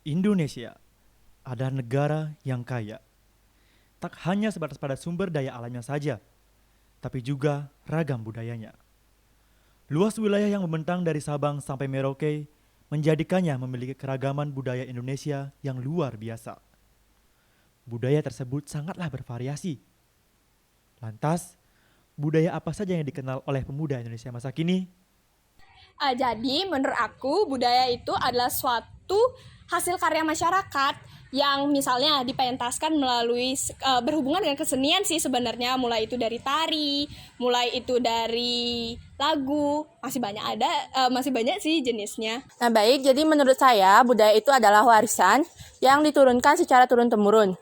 Indonesia adalah negara yang kaya, tak hanya sebatas pada sumber daya alamnya saja, tapi juga ragam budayanya. Luas wilayah yang membentang dari Sabang sampai Merauke menjadikannya memiliki keragaman budaya Indonesia yang luar biasa. Budaya tersebut sangatlah bervariasi. Lantas, budaya apa saja yang dikenal oleh pemuda Indonesia masa kini? Jadi menurut aku budaya itu adalah suatu hasil karya masyarakat yang misalnya dipentaskan melalui berhubungan dengan kesenian sih sebenarnya, mulai itu dari tari, mulai itu dari lagu, masih banyak sih jenisnya. Nah, baik, jadi menurut saya budaya itu adalah warisan yang diturunkan secara turun-temurun.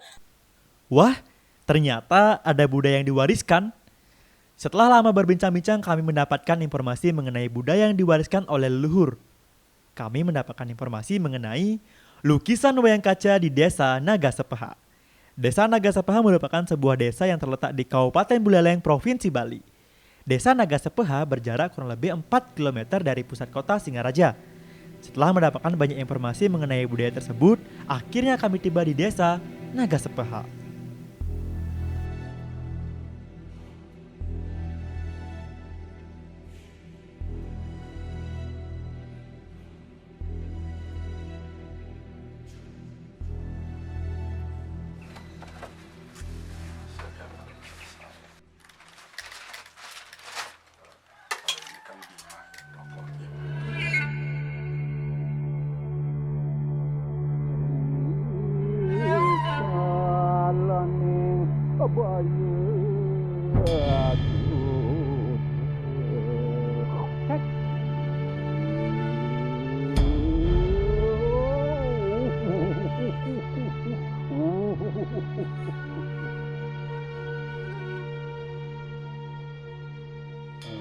Wah, ternyata ada budaya yang diwariskan. Setelah lama berbincang-bincang, kami mendapatkan informasi mengenai budaya yang diwariskan oleh leluhur. Kami mendapatkan informasi mengenai lukisan wayang kaca di Desa Nagasepeha. Desa Nagasepeha merupakan sebuah desa yang terletak di Kabupaten Buleleng, Provinsi Bali. Desa Nagasepeha berjarak kurang lebih 4 kilometer dari pusat kota Singaraja. Setelah mendapatkan banyak informasi mengenai budaya tersebut, akhirnya kami tiba di Desa Nagasepeha.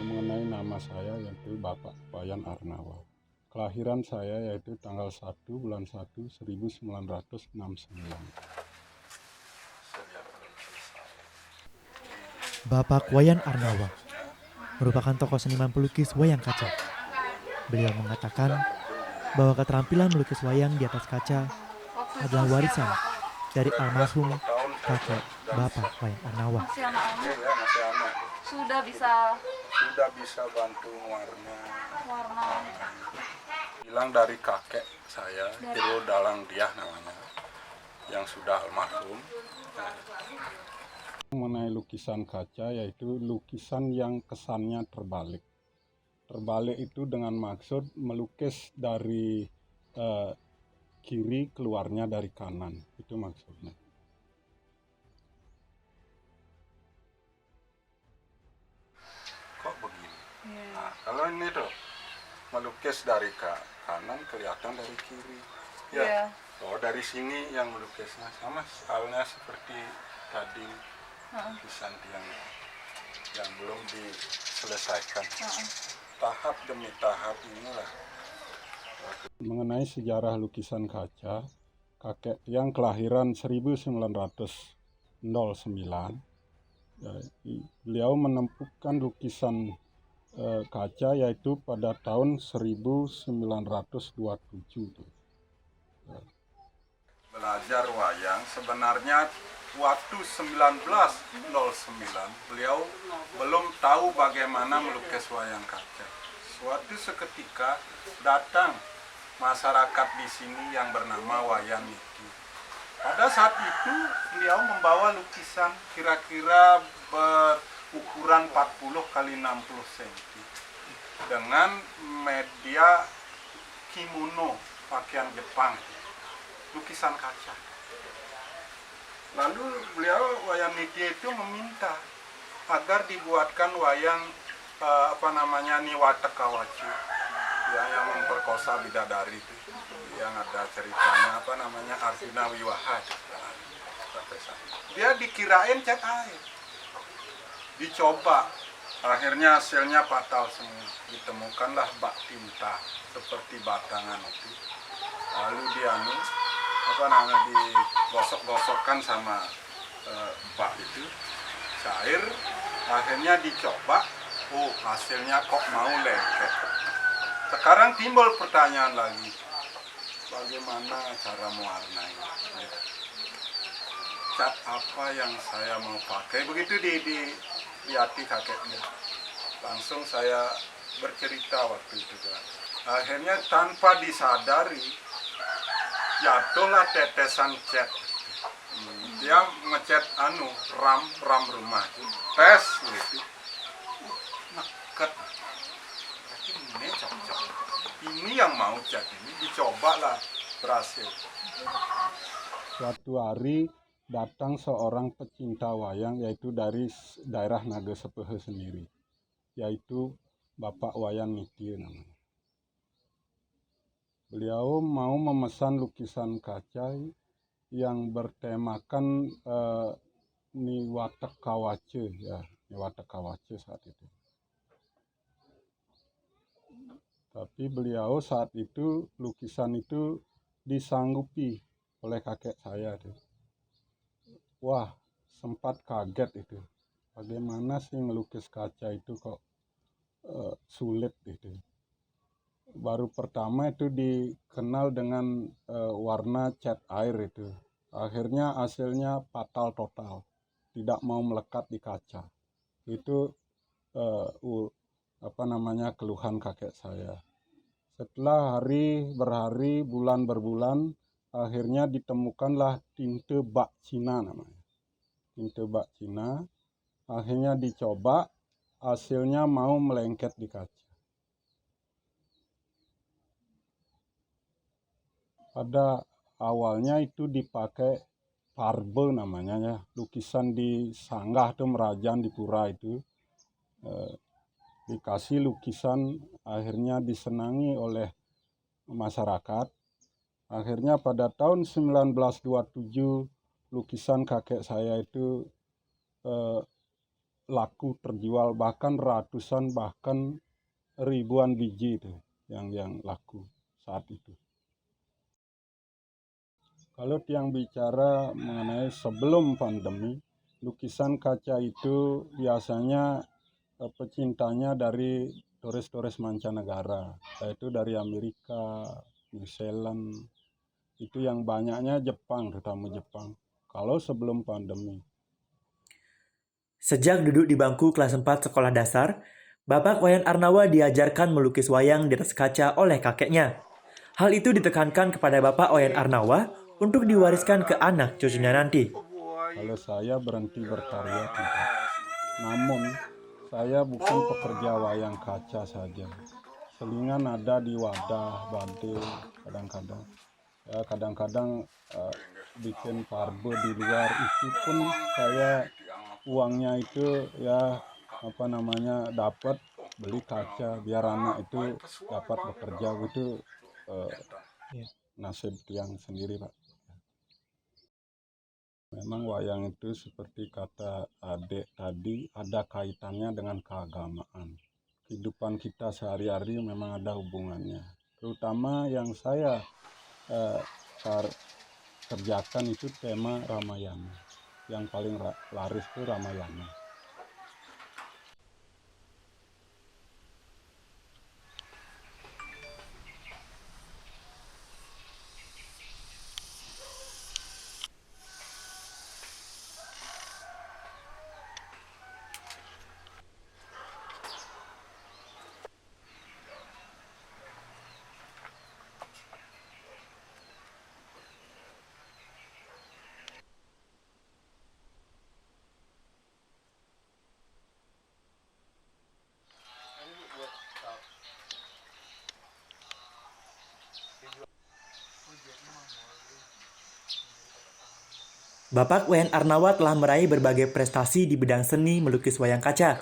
Mengenai nama saya yaitu Bapak Wayan Arnawa. Kelahiran saya yaitu tanggal 1 bulan 1 1969. Bapak Wayan Arnawa merupakan tokoh seniman pelukis wayang kaca. Beliau mengatakan bahwa keterampilan melukis wayang di atas kaca adalah warisan dari almarhum kakek Bapak Wayan Arnawa. Masih anak sudah bisa bantu warna. warna Bilang dari kakek saya, Jero Dalang Diah namanya, yang sudah almarhum. Mengenai lukisan kaca yaitu lukisan yang kesannya terbalik. Terbalik itu dengan maksud melukis dari kiri keluarnya dari kanan, itu maksudnya. Kok begini? Nah, kalau ini tuh melukis dari kanan kelihatan dari kiri. Ya. Oh, dari sini yang melukisnya sama halnya seperti tadi lukisan yang belum diselesaikan. Tahap demi tahap inilah. Mengenai sejarah lukisan kaca, kakek yang kelahiran 1909, beliau menemukan lukisan kaca yaitu pada tahun 1927. Belajar wayang sebenarnya waktu 1909 beliau belum tahu bagaimana melukis wayang kaca. Suatu seketika datang masyarakat di sini yang bernama Wayan Niki. Pada saat itu beliau membawa lukisan kira-kira berukuran 40 kali 60 cm dengan media kimono pakaian Jepang, lukisan kaca. Lalu beliau Wayan Niki itu meminta agar dibuatkan wayang Niwata Kawaci, ya, yang memperkosa bidadari itu, yang ada ceritanya Arjuna Wiwaha. Dia dikirain cat air, dicoba, akhirnya hasilnya fatal semua. Ditemukanlah bak tinta seperti batangan itu, lalu digosok-gosokkan sama bak itu cair, akhirnya dicoba. Oh, hasilnya kok mau lengket. Sekarang timbul pertanyaan lagi, bagaimana cara mewarnai. Cat apa yang saya mau pakai, begitu dilihat kakeknya. Langsung saya bercerita waktu itu kan. Akhirnya tanpa disadari jatuhlah tetesan cat. Dia ngecat ram rumah itu. Tes gitu. Neket. Berarti ini cocok. Ini yang mau cat ini dicobalah, berhasil. Suatu hari datang seorang pecinta wayang, yaitu dari daerah Naga Sepehe sendiri, yaitu Bapak Wayan Nitya namanya. Beliau mau memesan lukisan kaca yang bertemakan Niwatek Kawace, ya, Niwatek Kawace saat itu. Tapi beliau saat itu lukisan itu disanggupi oleh kakek saya tuh. Wah, sempat kaget itu. Bagaimana sih ngelukis kaca itu kok sulit itu. Baru pertama itu dikenal dengan warna cat air itu. Akhirnya hasilnya fatal total. Tidak mau melekat di kaca. Itu keluhan kakek saya. Setelah hari berhari, bulan berbulan, akhirnya ditemukanlah tinte bak Cina namanya. Tinte bak Cina, akhirnya dicoba, hasilnya mau melengket di kaca. Pada awalnya itu dipakai farbe namanya ya, lukisan di sanggah tuh Merajan di pura itu. Dikasih lukisan, akhirnya disenangi oleh masyarakat. Akhirnya pada tahun 1927 lukisan kakek saya itu laku terjual, bahkan ratusan bahkan ribuan biji itu yang laku saat itu. Kalau yang bicara mengenai sebelum pandemi, lukisan kaca itu biasanya pecintanya dari turis-turis mancanegara, yaitu dari Amerika, New Zealand, itu yang banyaknya Jepang, terutama Jepang, kalau sebelum pandemi. Sejak duduk di bangku kelas 4 sekolah dasar, Bapak Wayan Arnawa diajarkan melukis wayang di atas kaca oleh kakeknya. Hal itu ditekankan kepada Bapak Wayan Arnawa untuk diwariskan ke anak cucunya nanti. Kalau saya berhenti berkarya tidak. Namun saya bukan pekerja wayang kaca saja. Selingan ada di wadah, badai, kadang-kadang bikin farbe di luar. Itu pun saya uangnya itu dapat beli kaca biar anak itu dapat bekerja gitu. Nasib yang sendiri, Pak. Memang wayang itu seperti kata adik tadi, ada kaitannya dengan keagamaan. Kehidupan kita sehari-hari memang ada hubungannya. Terutama yang saya kerjakan itu tema Ramayana. Yang paling laris itu Ramayana. Bapak Wayan Arnawa telah meraih berbagai prestasi di bidang seni melukis wayang kaca.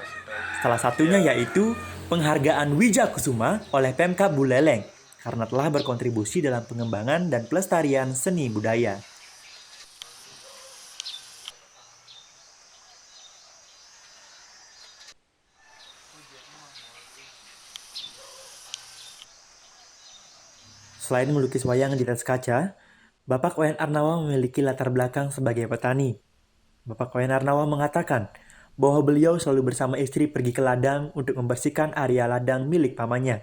Salah satunya yaitu penghargaan Wija Kusuma oleh Pemkab Buleleng karena telah berkontribusi dalam pengembangan dan pelestarian seni budaya. Selain melukis wayang di atas kaca, Bapak Wayan Arnawa memiliki latar belakang sebagai petani. Bapak Wayan Arnawa mengatakan bahwa beliau selalu bersama istri pergi ke ladang untuk membersihkan area ladang milik pamannya.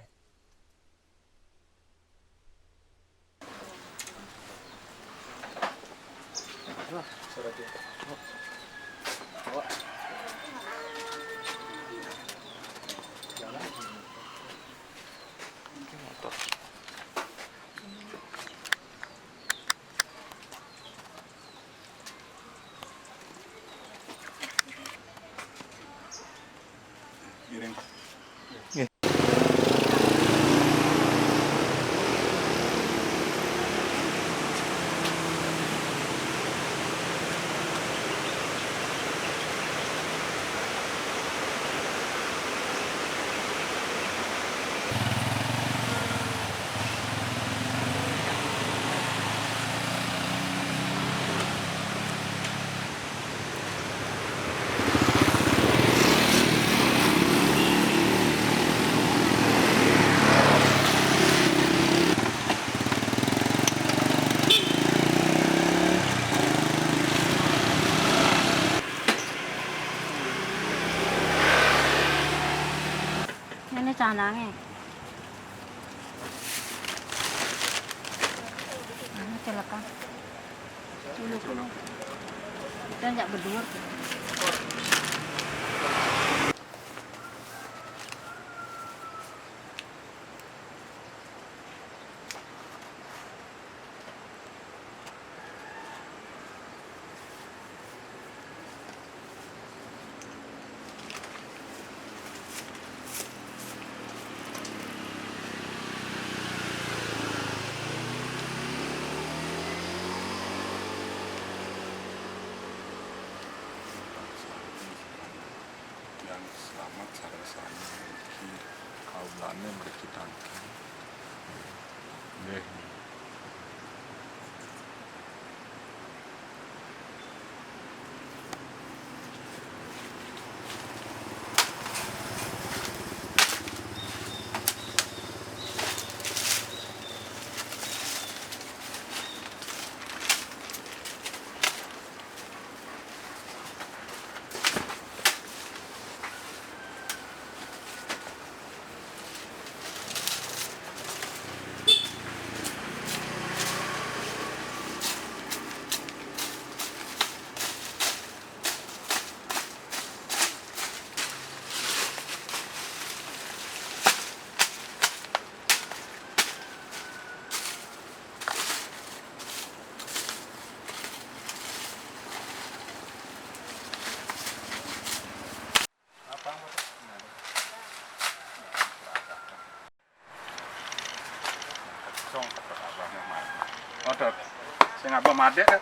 Ini canangnya. Ini celaka. Kita nggak berdua. Yang selamat sarasana iki kaulane mriki tangki. Nggih. Otot, sing apa madek kan?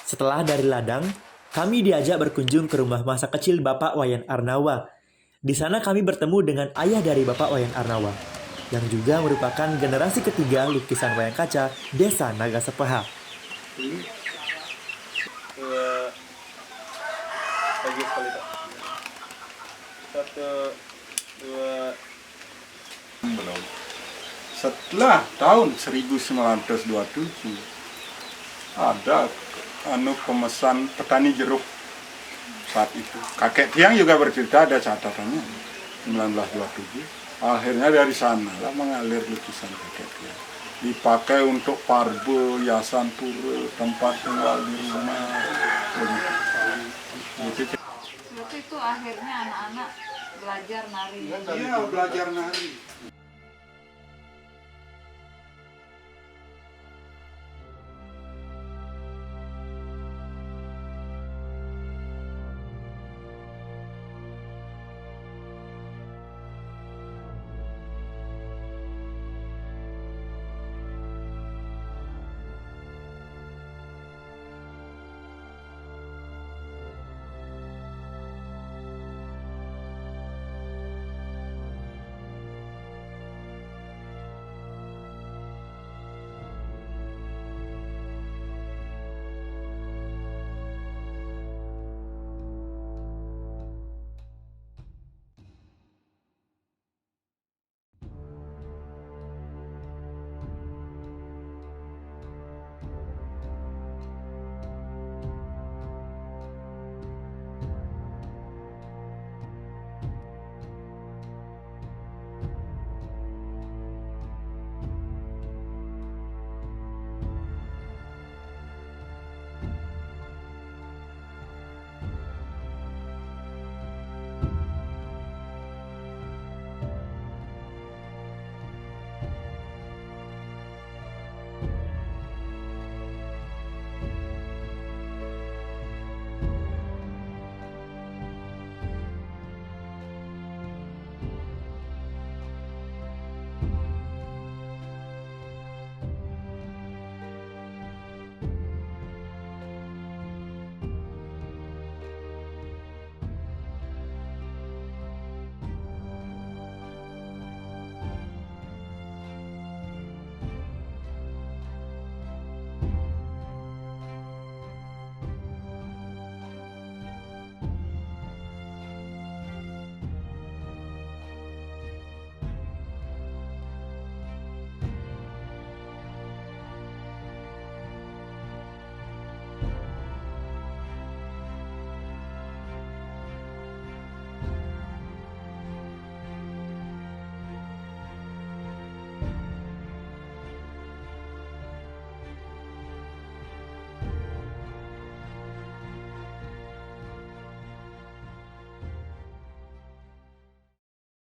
Setelah dari ladang, kami diajak berkunjung ke rumah masa kecil Bapak Wayan Arnawa. Di sana kami bertemu dengan ayah dari Bapak Wayan Arnawa, yang juga merupakan generasi ketiga lukisan wayang kaca Desa Nagasepaha. Lagi sekali tak. 1, 2. Belum. Setelah tahun 1927 ada pemesan petani jeruk saat itu. Kakek tiang juga bercerita ada catatannya 1927. Akhirnya dari sana lah mengalir lukisan kakek tiang. Dipakai untuk parbe, hiasan pura, tempat tinggal di rumah. Begitu. Waktu itu akhirnya anak-anak belajar nari. Iya, belajar nari.